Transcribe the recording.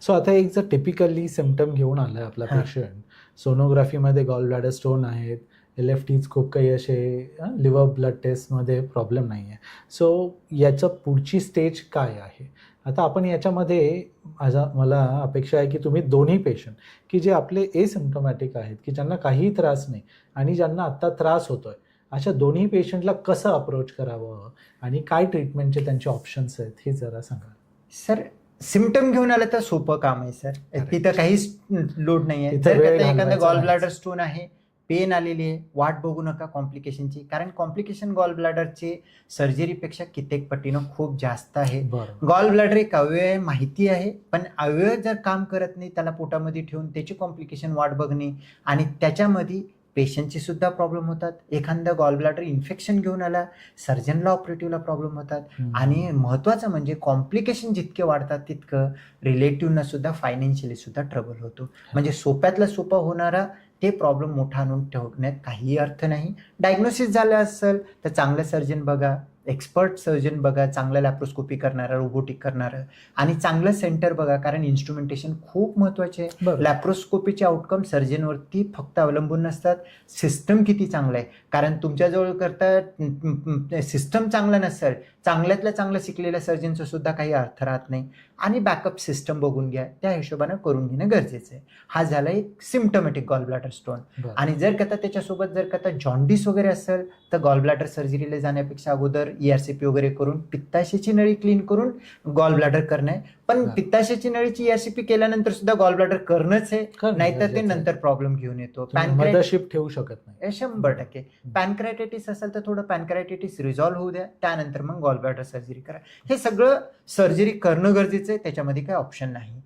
So आता एक जर टिपिकली सिम्पटम घेऊन आलाय आपला पेशंट, सोनोग्राफीमध्ये गॉल ब्लॅडर स्टोन आहेत, LFTs खूप काही असे लिव्हर ब्लड टेस्टमध्ये प्रॉब्लेम नाही आहे. सो याचं पुढची स्टेज काय आहे? आता आपण याच्यामध्ये मला अपेक्षा आहे की तुम्ही दोन्ही पेशंट की जे आपले एसिम्प्टोमॅटिक आहेत, की ज्यांना काहीही त्रास नाही आणि ज्यांना आत्ता त्रास होतोय, अशा दोन्ही पेशंटला कसं अप्रोच करावं आणि काय ट्रीटमेंटचे त्यांचे ऑप्शन्स आहेत हे जरा सांगा. सर, सिम्पटम घेऊन आलं तर सोपं काम आहे सर. तिथं काहीच लोड नाही आहे. तिथं जर वेळ एखादा घालवायचा गॉल नाहीच. ब्लॅडर स्टोन आहे, पेन आलेली आहे, वाट बघू नका कॉम्प्लिकेशनची, कारण कॉम्प्लिकेशन गॉल ब्लॅडरची सर्जरीपेक्षा कित्येक पटीनं खूप जास्त आहे. बरं. गॉल ब्लॅडर एक अवयव आहे, माहिती आहे, पण अवयव जर काम करत नाही, त्याला पोटामध्ये ठेवून त्याची कॉम्प्लिकेशन वाट बघणे आणि त्याच्यामध्ये पेशंटची सुद्धा प्रॉब्लेम होतात. एखादा गॉल ब्लॅडर इन्फेक्शन घेऊन आला, सर्जनला ऑपरेटिव्हला प्रॉब्लेम होतात. आणि महत्त्वाचं म्हणजे कॉम्प्लिकेशन जितके वाढतात तितकं रिलेटिव्हना सुद्धा फायनान्शियली सुद्धा ट्रबल होतो. म्हणजे सोप्यातला सोपा होणारा ते प्रॉब्लेम मोठा आणून ठेवण्यात काहीही अर्थ नाही. डायग्नोसिस झालं असेल तर चांगलं सर्जन बघा, एक्सपर्ट सर्जन बघा, चांगलं लॅप्रोस्कोपी करणारं, रोबोटिक करणारं आणि चांगलं सेंटर बघा, कारण इन्स्ट्रुमेंटेशन खूप महत्त्वाचे आहे. बरं. लॅप्रोस्कोपीचे आउटकम सर्जनवरती फक्त अवलंबून नसतात, सिस्टम किती चांगलं आहे. कारण तुमच्याजवळ करता सिस्टम चांगलं नसेल, चांगल्यातल्या चांगलं शिकलेल्या सर्जनचा सुद्धा काही अर्थ राहत नाही. आणि बॅकअप सिस्टम बघून घ्या, त्या हिशोबानं करून घेणं गरजेचं आहे. हा झाला एक सिम्पटोमॅटिक गॉल ब्लॅडर स्टोन. बरं. आणि जर का त्याच्यासोबत जर का जॉन्डिस वगैरे असेल तर गॉल ब्लॅडर सर्जरीला जाण्यापेक्षा अगोदर ERCP वगैरे करून पित्ताशयाची नळी क्लीन करून गॉल ब्लॅडर करणं आहे. पण बरं. पित्ताशयाची नळीची ERCP केल्यानंतर सुद्धा गॉल ब्लॅडर करणंच आहे, नाहीतर ते गरजेचं आहे. नंतर प्रॉब्लेम घेऊन येतो. मदरशिप ठेवू शकत नाही. 100%. पॅनक्रायटायटिस असेल तर थोडं पॅनक्रायटायटिस रिझॉल्व्ह होऊ द्या, त्यानंतर मग गॉल ब्लॅडर सर्जरी करा. हे सगळं सर्जरी करणं गरजेचं आहे, त्याच्यामध्ये काही ऑप्शन नाही.